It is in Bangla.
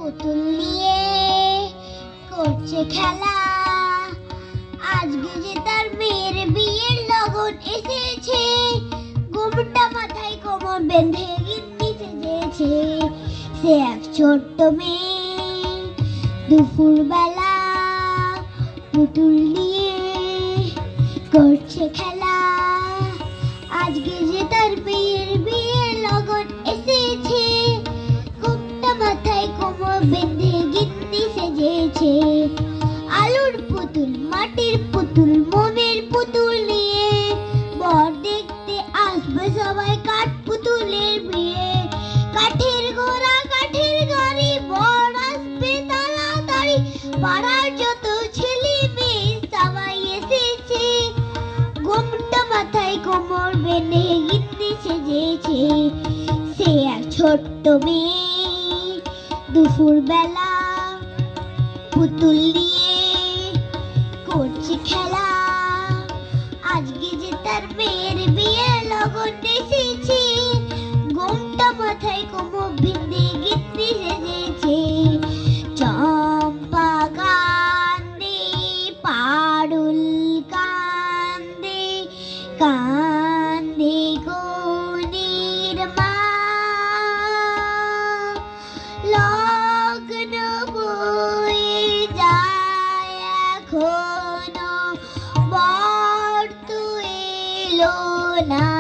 পুতুল নিয়ে করছে খেলা। আজকে যে তার মেয়ের বিয়ের লগন এসেছে, ঘোমটা মাথায় কোমর বেঁধে গিন্নি সেজেছে। সে এক ছোট্ট মেয়ে দুপুর বেলা পুতুল নিয়ে করছে খেলা। আজকে যে তার মেয়ের বিয়ের লগন এসেছে, ঘোমটা মাথায় কোমর বেঁধে গিন্নি সেজেছে। আলুর পুতুল, মাটির পুতুল, মোমের পুতুল নিয়ে বর দেখতে আসবে সবাই। কাঠ পুতুলের বিয়ে, কাঠের ঘোড়া কাঠের গাড়ি, বর আসবে তাড়াতাড়ি। পাড়ার যত ছেলে মেয়ে সবাই এসেছে, ঘোমটা মাথায় কোমর বেঁধে গিন্নি সেজেছে। সে এক ছোট্ট মেয়ে দুপুর বেলা পুতুল নিয়ে করছে খেলা। আজকে যে তার মেয়ের বিয়ে লগন এসেছে, ঘোমটা মাথায় কোমর বেঁধে গিন্নি সেজেছে। চম্পা কান্দে পারুল কান্দে, কান্দে কনের মা। লগ্ন বয়ে যায় এখনো, বর তো এলো না।